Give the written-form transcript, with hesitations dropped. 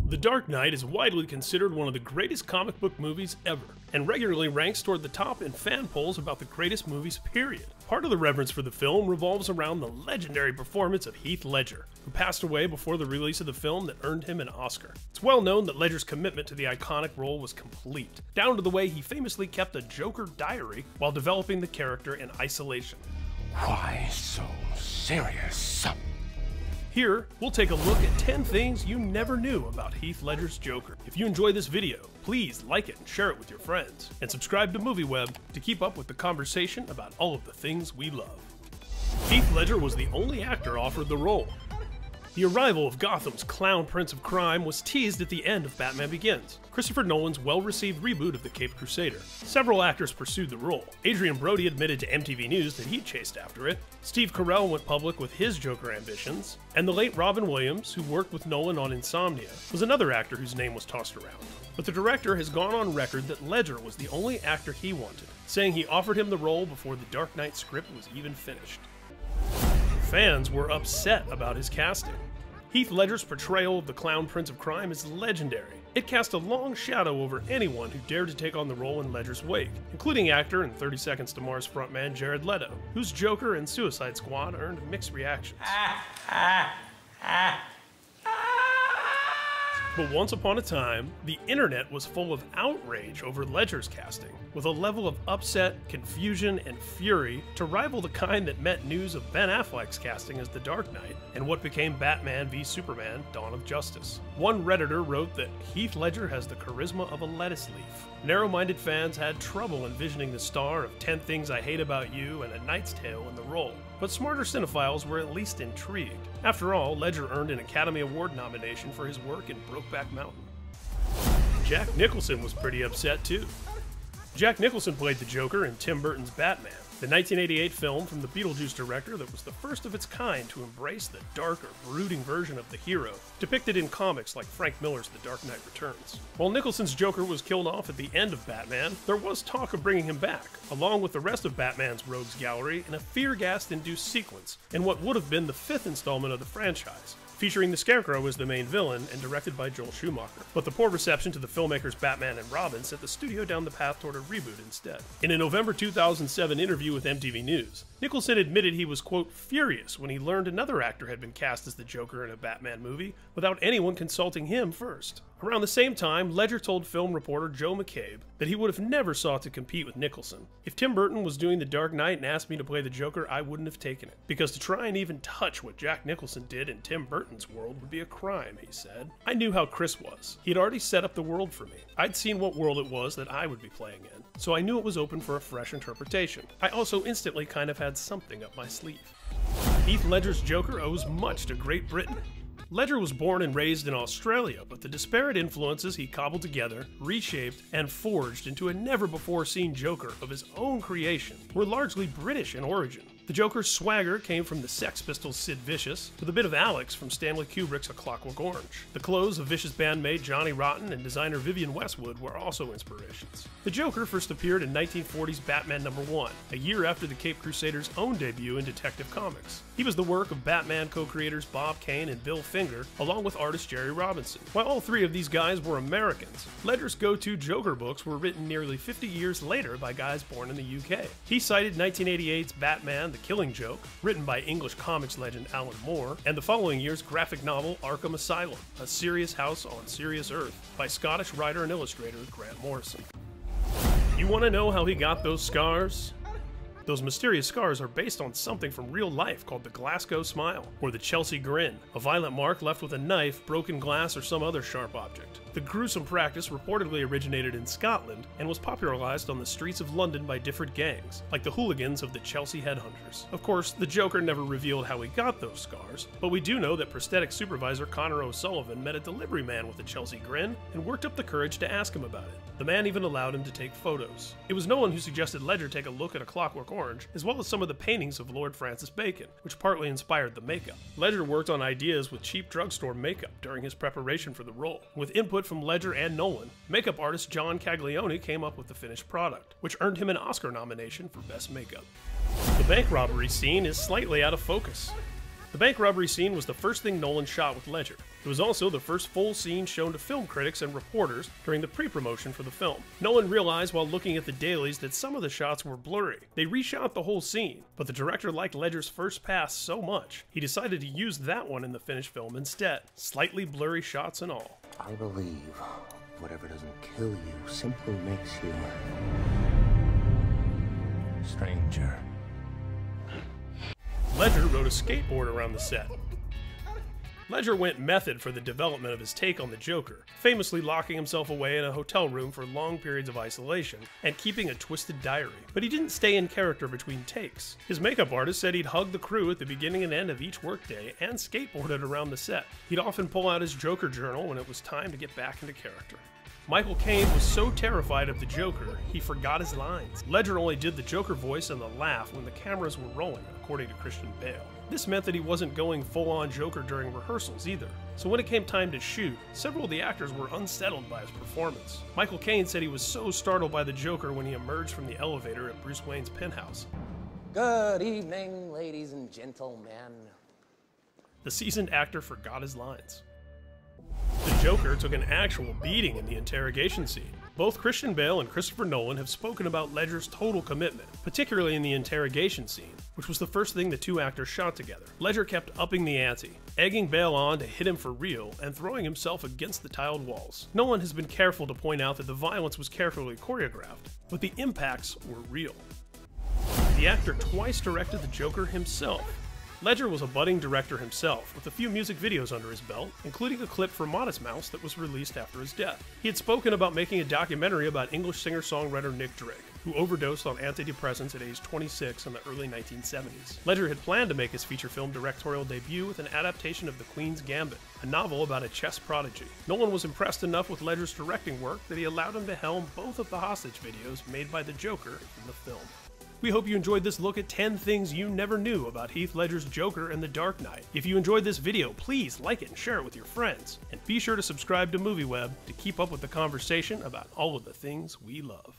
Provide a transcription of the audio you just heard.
The Dark Knight is widely considered one of the greatest comic book movies ever, and regularly ranks toward the top in fan polls about the greatest movies, period. Part of the reverence for the film revolves around the legendary performance of Heath Ledger, who passed away before the release of the film that earned him an Oscar. It's well known that Ledger's commitment to the iconic role was complete, down to the way he famously kept a Joker diary while developing the character in isolation. Why so serious? Here, we'll take a look at 10 things you never knew about Heath Ledger's Joker. If you enjoy this video, please like it and share it with your friends. And subscribe to MovieWeb to keep up with the conversation about all of the things we love. Heath Ledger was the only actor offered the role. The arrival of Gotham's clown prince of crime was teased at the end of Batman Begins, Christopher Nolan's well-received reboot of the Caped Crusader. Several actors pursued the role. Adrien Brody admitted to MTV News that he chased after it. Steve Carell went public with his Joker ambitions. And the late Robin Williams, who worked with Nolan on Insomnia, was another actor whose name was tossed around. But the director has gone on record that Ledger was the only actor he wanted, saying he offered him the role before the Dark Knight script was even finished. Fans were upset about his casting. Heath Ledger's portrayal of the clown prince of crime is legendary. It cast a long shadow over anyone who dared to take on the role in Ledger's wake, including actor and 30 Seconds to Mars frontman Jared Leto, whose Joker and Suicide Squad earned mixed reactions. But once upon a time, the internet was full of outrage over Ledger's casting, with a level of upset, confusion, and fury to rival the kind that met news of Ben Affleck's casting as the Dark Knight and what became Batman v Superman: Dawn of Justice. One Redditor wrote that Heath Ledger has the charisma of a lettuce leaf. Narrow-minded fans had trouble envisioning the star of 10 Things I Hate About You and A Knight's Tale in the role, but smarter cinephiles were at least intrigued. After all, Ledger earned an Academy Award nomination for his work in Brokeback Mountain. Jack Nicholson was pretty upset too. Jack Nicholson played the Joker in Tim Burton's Batman, the 1988 film from the Beetlejuice director that was the first of its kind to embrace the darker, brooding version of the hero, depicted in comics like Frank Miller's The Dark Knight Returns. While Nicholson's Joker was killed off at the end of Batman, there was talk of bringing him back, along with the rest of Batman's rogues gallery, in a fear-gas-induced sequence in what would have been the 5th installment of the franchise, featuring the Scarecrow as the main villain and directed by Joel Schumacher. But the poor reception to the filmmakers Batman and Robin sent the studio down the path toward a reboot instead. In a November 2007 interview with MTV News, Nicholson admitted he was, quote, furious when he learned another actor had been cast as the Joker in a Batman movie without anyone consulting him first. Around the same time, Ledger told film reporter Joe McCabe that he would have never sought to compete with Nicholson. If Tim Burton was doing The Dark Knight and asked me to play the Joker, I wouldn't have taken it, because to try and even touch what Jack Nicholson did in Tim Burton's world would be a crime, he said. I knew how Chris was. He'd already set up the world for me. I'd seen what world it was that I would be playing in, so I knew it was open for a fresh interpretation. I also instantly kind of had something up my sleeve. Heath Ledger's Joker owes much to Great Britain. Ledger was born and raised in Australia, but the disparate influences he cobbled together, reshaped, and forged into a never-before-seen Joker of his own creation were largely British in origin. The Joker's swagger came from the Sex Pistols' Sid Vicious, with a bit of Alex from Stanley Kubrick's A Clockwork Orange. The clothes of Vicious bandmate Johnny Rotten and designer Vivienne Westwood were also inspirations. The Joker first appeared in 1940's Batman #1, a year after the Caped Crusader's own debut in Detective Comics. He was the work of Batman co-creators Bob Kane and Bill Finger, along with artist Jerry Robinson. While all three of these guys were Americans, Ledger's go-to Joker books were written nearly 50 years later by guys born in the UK. He cited 1988's Batman: The Killing Joke, written by English comics legend Alan Moore, and the following year's graphic novel Arkham Asylum, A Serious House on Serious Earth, by Scottish writer and illustrator Grant Morrison. You want to know how he got those scars? Those mysterious scars are based on something from real life called the Glasgow Smile, or the Chelsea Grin, a violent mark left with a knife, broken glass, or some other sharp object. The gruesome practice reportedly originated in Scotland and was popularized on the streets of London by different gangs, like the hooligans of the Chelsea Headhunters. Of course, the Joker never revealed how he got those scars, but we do know that prosthetic supervisor Connor O'Sullivan met a delivery man with a Chelsea Grin and worked up the courage to ask him about it. The man even allowed him to take photos. It was Nolan who suggested Ledger take a look at A Clockwork Orange, as well as some of the paintings of Lord Francis Bacon, which partly inspired the makeup. Ledger worked on ideas with cheap drugstore makeup during his preparation for the role. With input from Ledger and Nolan, makeup artist John Caglione came up with the finished product, which earned him an Oscar nomination for Best Makeup. The bank robbery scene is slightly out of focus. The bank robbery scene was the first thing Nolan shot with Ledger. It was also the first full scene shown to film critics and reporters during the pre-promotion for the film. Nolan realized while looking at the dailies that some of the shots were blurry. They reshot the whole scene, but the director liked Ledger's first pass so much, he decided to use that one in the finished film instead, slightly blurry shots and all. I believe whatever doesn't kill you simply makes you stranger. Ledger rode a skateboard around the set. Ledger went method for the development of his take on the Joker, famously locking himself away in a hotel room for long periods of isolation and keeping a twisted diary. But he didn't stay in character between takes. His makeup artist said he'd hug the crew at the beginning and end of each workday and skateboarded around the set. He'd often pull out his Joker journal when it was time to get back into character. Michael Caine was so terrified of the Joker, he forgot his lines. Ledger only did the Joker voice and the laugh when the cameras were rolling, according to Christian Bale. This meant that he wasn't going full-on Joker during rehearsals either. So when it came time to shoot, several of the actors were unsettled by his performance. Michael Caine said he was so startled by the Joker when he emerged from the elevator at Bruce Wayne's penthouse. Good evening, ladies and gentlemen. The seasoned actor forgot his lines. The Joker took an actual beating in the interrogation scene. Both Christian Bale and Christopher Nolan have spoken about Ledger's total commitment, particularly in the interrogation scene, which was the first thing the two actors shot together. Ledger kept upping the ante, egging Bale on to hit him for real and throwing himself against the tiled walls. Nolan has been careful to point out that the violence was carefully choreographed, but the impacts were real. The actor twice directed the Joker himself. Ledger was a budding director himself, with a few music videos under his belt, including a clip for Modest Mouse that was released after his death. He had spoken about making a documentary about English singer-songwriter Nick Drake, who overdosed on antidepressants at age 26 in the early 1970s. Ledger had planned to make his feature film directorial debut with an adaptation of The Queen's Gambit, a novel about a chess prodigy. Nolan was impressed enough with Ledger's directing work that he allowed him to helm both of the hostage videos made by the Joker in the film. We hope you enjoyed this look at 10 things you never knew about Heath Ledger's Joker and The Dark Knight. If you enjoyed this video, please like it and share it with your friends. And be sure to subscribe to MovieWeb to keep up with the conversation about all of the things we love.